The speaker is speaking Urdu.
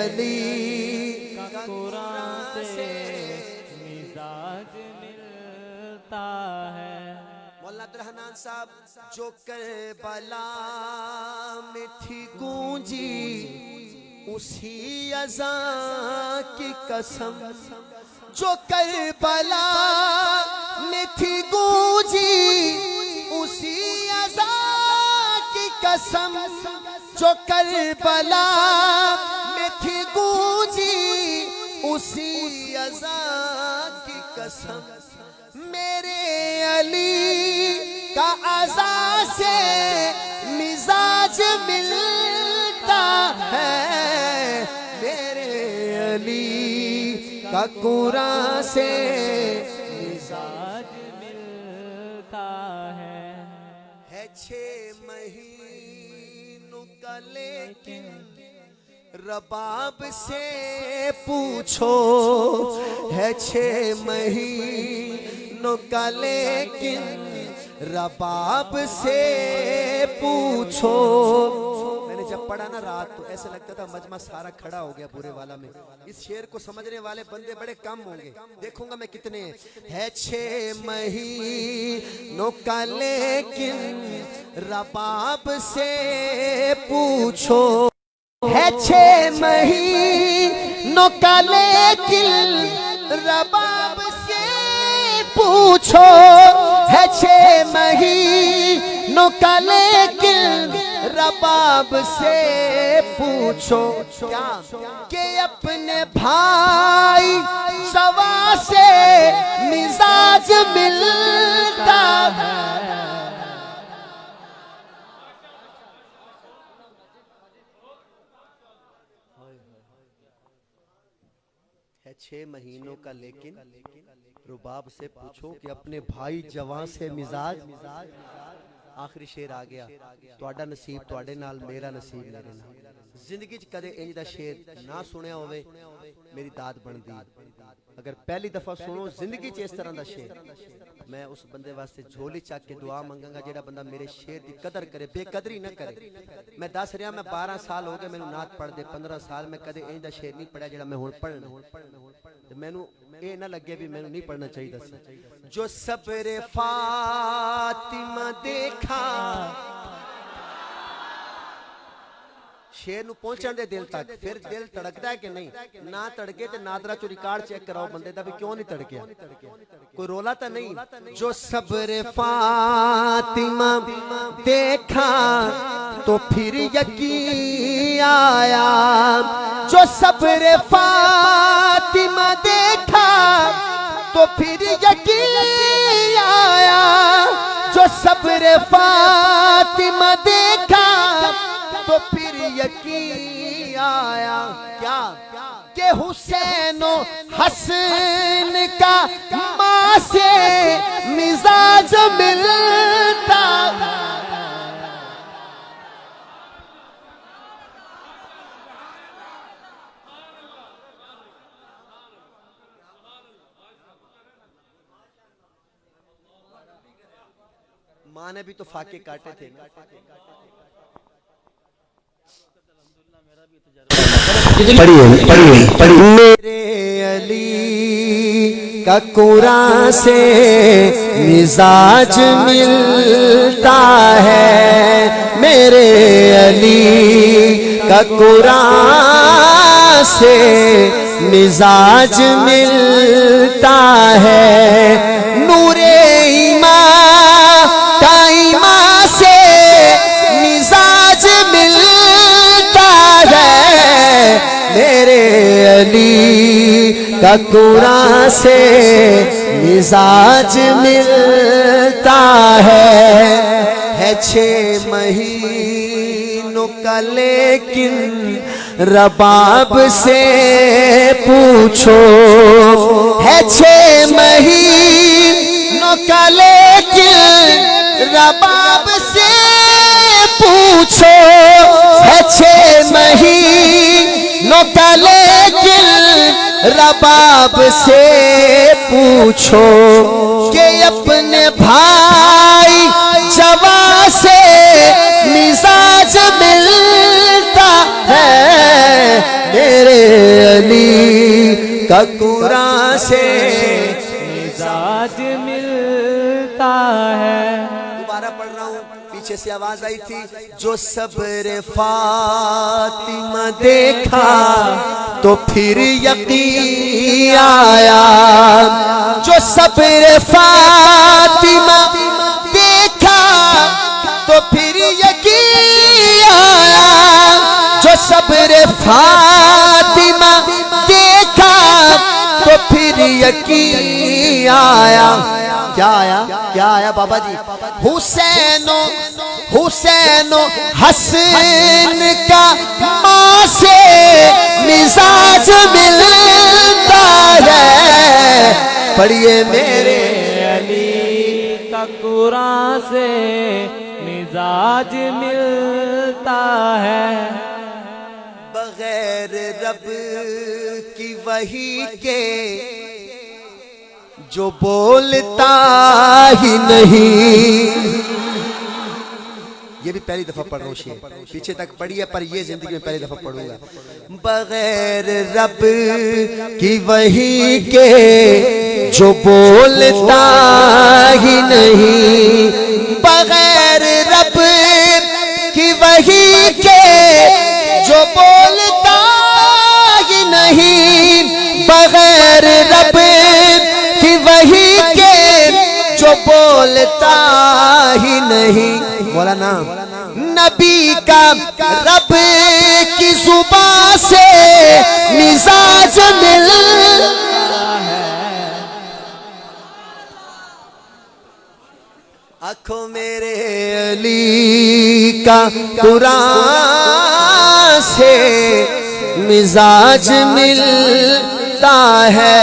علی کا قرآن سے مزاج ملتا ہے۔ مولانا عبدالحنان صاحب، جو کربلا میں تھی گونجی اسی اذان کی قسم، جو کربلا میں تھی گونجی اسی اذان کی قسم، جو کربلا میں تھی گونجی اسی اذان کی قسم، میرے علی کا اذان سے مزاج ملتا ہے، میرے علی کا قرآن سے مزاج ملتا ہے 6 مہینوں کا لیکن رباب سے پوچھو، ہے 6 مہینوں کا لیکن رباب سے پوچھو۔ میں نے جب پڑھا نا رات تو ایسے لگتا تھا مجمع سارا کھڑا ہو گیا پورے والا میں۔ اس شعر کو سمجھنے والے بندے بڑے کم ہوں گے، دیکھوں گا میں کتنے ہیں۔ ہے 6 مہینوں کا لیکن رباب سے پوچھو، ہے 6 مہینوں کا لیکن رباب سے پوچھو، ہے 6 مہینوں کا لیکن رباب سے پوچھو، کیا کہ اپنے بھائی سوا سے مزاج ملتا ہے۔ 6 مہینوں کا لیکن رباب سے پوچھو کہ اپنے بھائی جوان سے مزاج۔ آخری شعر آ گیا، تواڈا نصیب تواڈے نال، میرا نصیب میرے نال۔ زندگی چ کدے انج دا شعر نہ سنیا ہوئے میری داد بن دی، اگر پہلی دفعہ سنو زندگی چ اس طرح دا شعر، میں اس بندے واسطے جھولی چاک کے دعا منگاں گا جیڑا بندہ میرے شعر دی قدر کرے، بے قدری نہ کرے۔ میں دس رہا میں 12 سال ہو گئے مینوں نعت پڑھ دے، 15 سال میں کدے انج دا شعر نہیں پڑھیا جیڑا میں ہن پڑھنا۔ مینوں اے نہ لگے بھی مینوں نہیں پڑھنا چاہیے سی۔ جو صبر فاطمہ دیکھا، شعر نو پہنچن دے دل تک، پھر دل تڑکدا ہے کہ نہیں؟ نہ تڑکے تے نادرا چو ریکارڈ چیک کراؤ بندے دا بھی کیوں نہیں تڑکیا، کوئی رولا تا نہیں۔ جو صبر فاطمہ دیکھا تو پھر یقین آیا، جو صبر فاطمہ دیکھا تو پھر یقین آیا، جو صبر فاطمہ دیکھا تو پھر یقین آیا، کیا کہ حسین و حسن کا ماں سے مزاج ملتا۔ ماں نے بھی تو فاقے کاٹے تھے، میرے علی کا قرآن سے مزاج ملتا ہے، میرے علی کا قرآن سے مزاج ملتا ہے، نور ایمان کا ایمان سے مزاج ملتا ہے، میرے علی کا قرآن سے مزاج ملتا ہے 6 مہینوں کا لیکن رباب سے پوچھو، ہے 6 مہینوں کا لیکن رباب سے پوچھو، ہے 6 مہینوں کا لیکن رباب سے پوچھو کہ اپنے بھائی جوان سے مزاج ملتا ہے، میرے کا قرآن سے مزاج ملتا ہے. دوبارہ پڑھ رہا ہوں، پیچھے سے آواز آئی تھی. جو صبر فاطمہ دیکھا تو پھر یقین آیا. جو صبر فاطمہ دیکھا تو پھر یقین آیا. جو صبر فاطمہ دیکھا تو پھر یقین آیا. کیا آیا؟ کیا آیا بابا جی؟ حسین و حسن کا ماں سے مزاج ملتا ہے. پڑھیے میرے علی کا قرآن سے مزاج ملتا ہے. بغیر رب کی وحی کے جو بولتا ہی نہیں. یہ بھی پہلی دفعہ پڑھ رہا ہوں شعر، پیچھے تک پڑھی ہے پر یہ زندگی میں پہلی دفعہ پڑھوں گا. بغیر رب کی وحی کے جو بولتا ہی نہیں. بغیر رب کی وحی کے جو بولتا ہی نہیں. بغیر رب کی وحی کے جو بولتا ہی نہیں. مولانا نبی کا رب کی زبان سے مزاج ملتا ہے. آنکھوں میرے علی کا قرآن سے مزاج ملتا ہے.